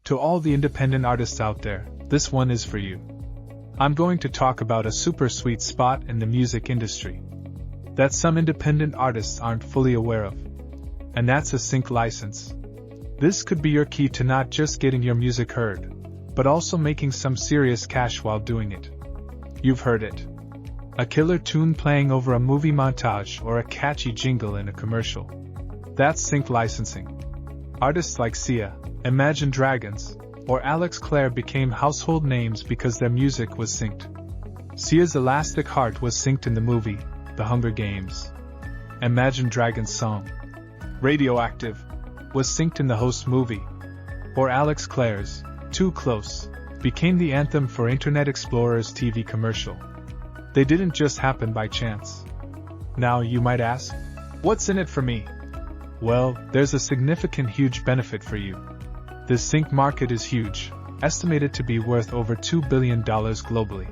To all the independent artists out there, this one is for you. I'm going to talk about a super sweet spot in the music industry that some independent artists aren't fully aware of. And that's a sync license. This could be your key to not just getting your music heard, but also making some serious cash while doing it. You've heard it. A killer tune playing over a movie montage or a catchy jingle in a commercial. That's sync licensing. Artists like Sia, Imagine Dragons, or Alex Clare became household names because their music was synced. Sia's Elastic Heart was synced in the movie, The Hunger Games. Imagine Dragons' song, Radioactive, was synced in the Host movie. Or Alex Clare's, Too Close, became the anthem for Internet Explorer's TV commercial. They didn't just happen by chance. Now you might ask, what's in it for me? Well, there's a significant huge benefit for you. This sync market is huge, estimated to be worth over $2 billion globally.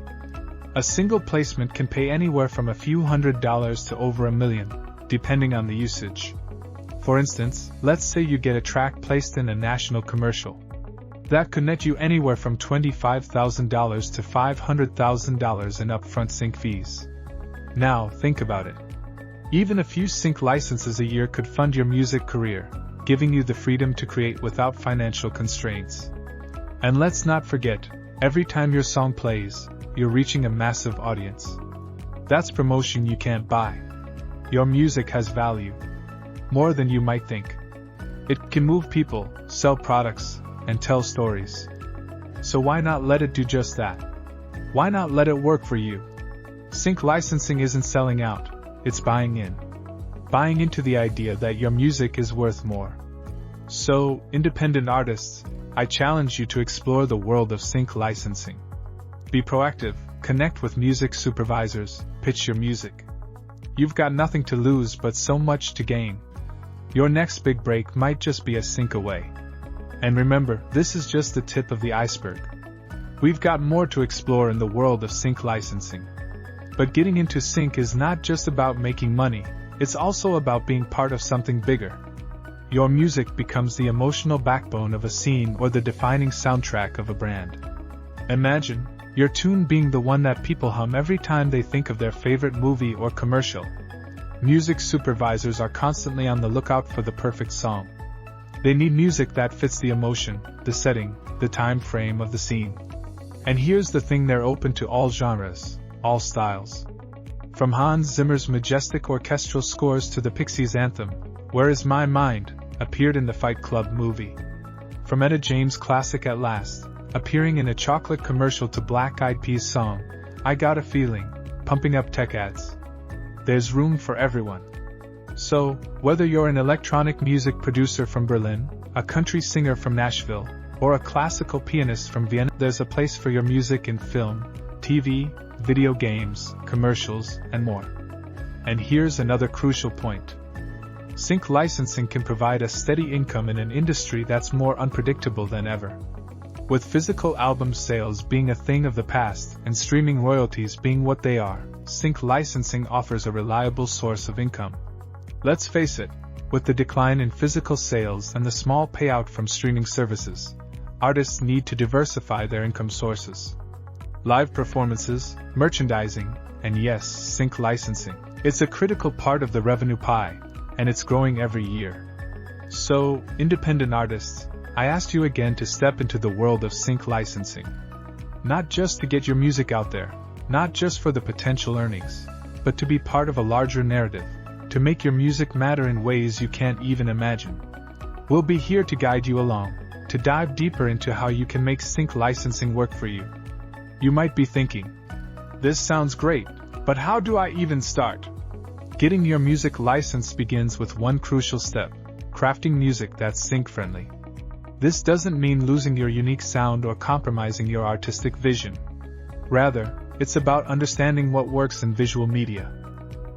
A single placement can pay anywhere from a few $100s to over $1 million, depending on the usage. For instance, let's say you get a track placed in a national commercial. That could net you anywhere from $25,000 to $500,000 in upfront sync fees. Now, think about it. Even a few sync licenses a year could fund your music career, giving you the freedom to create without financial constraints. And let's not forget, every time your song plays, you're reaching a massive audience. That's promotion you can't buy. Your music has value. More than you might think. It can move people, sell products, and tell stories. So why not let it do just that? Why not let it work for you? Sync licensing isn't selling out, it's buying in. Buying into the idea that your music is worth more. So, independent artists, I challenge you to explore the world of sync licensing. Be proactive, connect with music supervisors, pitch your music. You've got nothing to lose but so much to gain. Your next big break might just be a sync away. And remember, this is just the tip of the iceberg. We've got more to explore in the world of sync licensing. But getting into sync is not just about making money, it's also about being part of something bigger. Your music becomes the emotional backbone of a scene or the defining soundtrack of a brand. Imagine your tune being the one that people hum every time they think of their favorite movie or commercial. Music supervisors are constantly on the lookout for the perfect song. They need music that fits the emotion, the setting, the time frame of the scene. And here's the thing, they're open to all genres, all styles. From Hans Zimmer's majestic orchestral scores to the Pixies' anthem, Where Is My Mind, appeared in the Fight Club movie. From Etta James' classic At Last, appearing in a chocolate commercial to Black Eyed Peas' song, I Got a Feeling, pumping up tech ads. There's room for everyone. So, whether you're an electronic music producer from Berlin, a country singer from Nashville, or a classical pianist from Vienna, there's a place for your music in film, TV, video games, commercials, and more. And here's another crucial point. Sync licensing can provide a steady income in an industry that's more unpredictable than ever. With physical album sales being a thing of the past and streaming royalties being what they are, sync licensing offers a reliable source of income. Let's face it, with the decline in physical sales and the small payout from streaming services, artists need to diversify their income sources. Live performances, merchandising, and yes, sync licensing. It's a critical part of the revenue pie, and it's growing every year. So, independent artists, I asked you again to step into the world of sync licensing. Not just to get your music out there, not just for the potential earnings, but to be part of a larger narrative, to make your music matter in ways you can't even imagine. We'll be here to guide you along, to dive deeper into how you can make sync licensing work for you. You might be thinking, this sounds great, but how do I even start? Getting your music licensed begins with one crucial step: crafting music that's sync-friendly. This doesn't mean losing your unique sound or compromising your artistic vision. Rather, it's about understanding what works in visual media.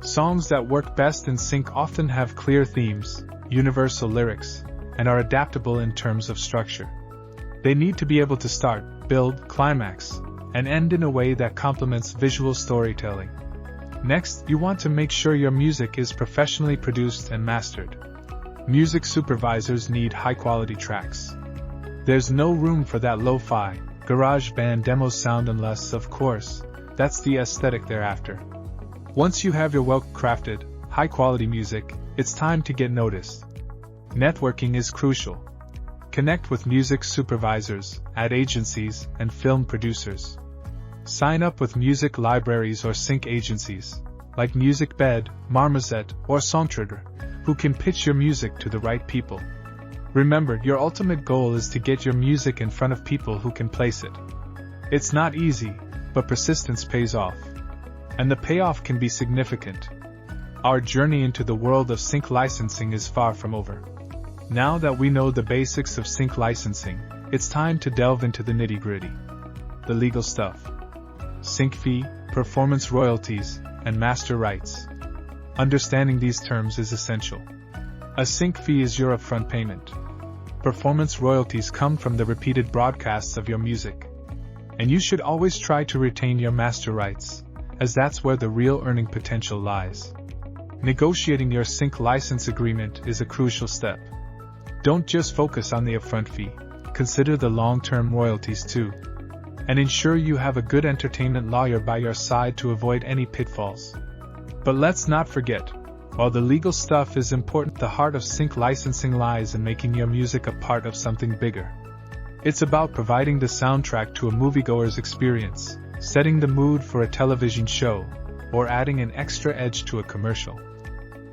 Songs that work best in sync often have clear themes, universal lyrics, and are adaptable in terms of structure. They need to be able to start, build, climax, and end in a way that complements visual storytelling. Next, you want to make sure your music is professionally produced and mastered. Music supervisors need high-quality tracks. There's no room for that lo-fi, garage band demo sound unless, of course, that's the aesthetic they're after. Once you have your well-crafted, high-quality music, it's time to get noticed. Networking is crucial. Connect with music supervisors, ad agencies, and film producers. Sign up with music libraries or sync agencies, like MusicBed, Marmoset, or Songtrigger, who can pitch your music to the right people. Remember, your ultimate goal is to get your music in front of people who can place it. It's not easy, but persistence pays off. And the payoff can be significant. Our journey into the world of sync licensing is far from over. Now that we know the basics of sync licensing, it's time to delve into the nitty-gritty. The legal stuff. Sync fee, performance royalties, and master rights. Understanding these terms is essential. A sync fee is your upfront payment. Performance royalties come from the repeated broadcasts of your music. And you should always try to retain your master rights, as that's where the real earning potential lies. Negotiating your sync license agreement is a crucial step. Don't just focus on the upfront fee, consider the long-term royalties too. And ensure you have a good entertainment lawyer by your side to avoid any pitfalls. But let's not forget, while the legal stuff is important, the heart of sync licensing lies in making your music a part of something bigger. It's about providing the soundtrack to a moviegoer's experience, setting the mood for a television show, or adding an extra edge to a commercial.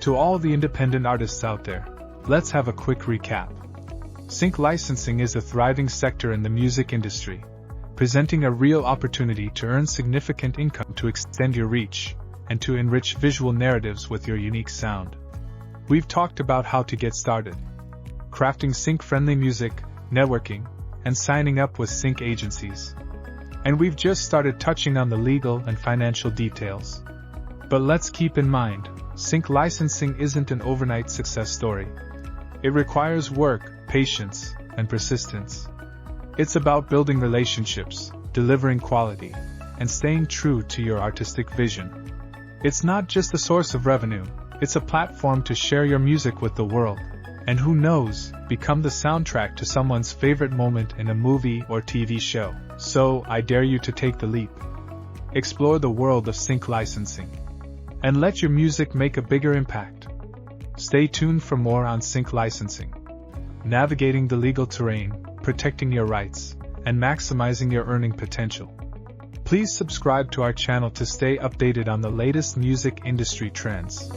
To all the independent artists out there, let's have a quick recap. Sync licensing is a thriving sector in the music industry, presenting a real opportunity to earn significant income, to extend your reach, and to enrich visual narratives with your unique sound. We've talked about how to get started, crafting sync-friendly music, networking, and signing up with sync agencies. And we've just started touching on the legal and financial details. But let's keep in mind, sync licensing isn't an overnight success story. It requires work, patience, and persistence. It's about building relationships, delivering quality, and staying true to your artistic vision. It's not just a source of revenue, it's a platform to share your music with the world, and who knows, become the soundtrack to someone's favorite moment in a movie or TV show. So, I dare you to take the leap. Explore the world of sync licensing, and let your music make a bigger impact. Stay tuned for more on sync licensing. Navigating the legal terrain, protecting your rights, and maximizing your earning potential. Please subscribe to our channel to stay updated on the latest music industry trends.